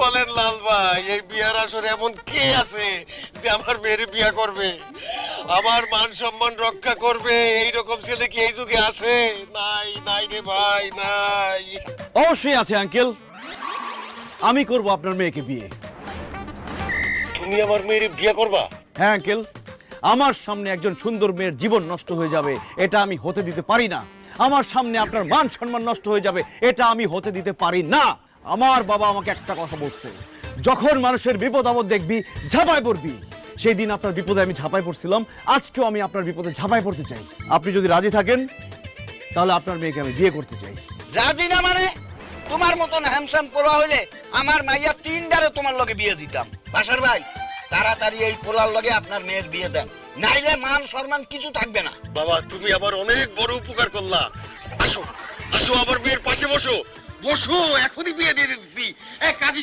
বলেন লাল ভাই, এই বিয়ার আসরে এমন কে আছে যে আমার মেয়ের বিয়া করবে, আমার মান সম্মান রক্ষা করবে? এইরকম ছেলে কি এই যুগে আছে? নাই নাই রে ভাই, নাই। অবশ্যই আছে আঙ্কেল, আমি করব আপনার মেয়েকে বিয়ে। তুমি আমার মেয়ের বিয়া করবা? হ্যাঁ আঙ্কেল, আমার সামনে একজন সুন্দর মেয়ের জীবন নষ্ট হয়ে যাবে এটা আমি হতে দিতে পারি না। আমার সামনে আপনার মান সম্মান নষ্ট হয়ে যাবে এটা আমি হতে দিতে পারি না। আমার বাবা আমাকে একটা কথা বলছে, যখন মানুষের বিপদ আপদ দেখবি ঝাঁপায় পড়বি। সেই দিন আপনার বিপদে আমি ঝাঁপায় পড়ছিলাম, আজকেও আমি আপনার বিপদে ঝাঁপায় পড়তে চাই। আপনি যদি রাজি থাকেন তাহলে আপনার মেয়েকে আমি বিয়ে করতে চাই। রাজি না মানে? তোমার মতন হ্যামসাম পোলা হইলে আমার মাইয়া 3টারে তোমার লগে বিয়ে দিতাম। বাসার ভাই, তাড়াতাড়ি এই পোলার লগে আপনার মেয়ের বিয়ে দেন, নাইলে মান সম্মান কিছু থাকবে না। বাবা, তুমি আমার অনেক বড় উপকার করলা। আসো আসো, আমার মেয়ের পাশে বসো বসো, এখনই বিয়ে দিয়ে দিচ্ছি। কাজী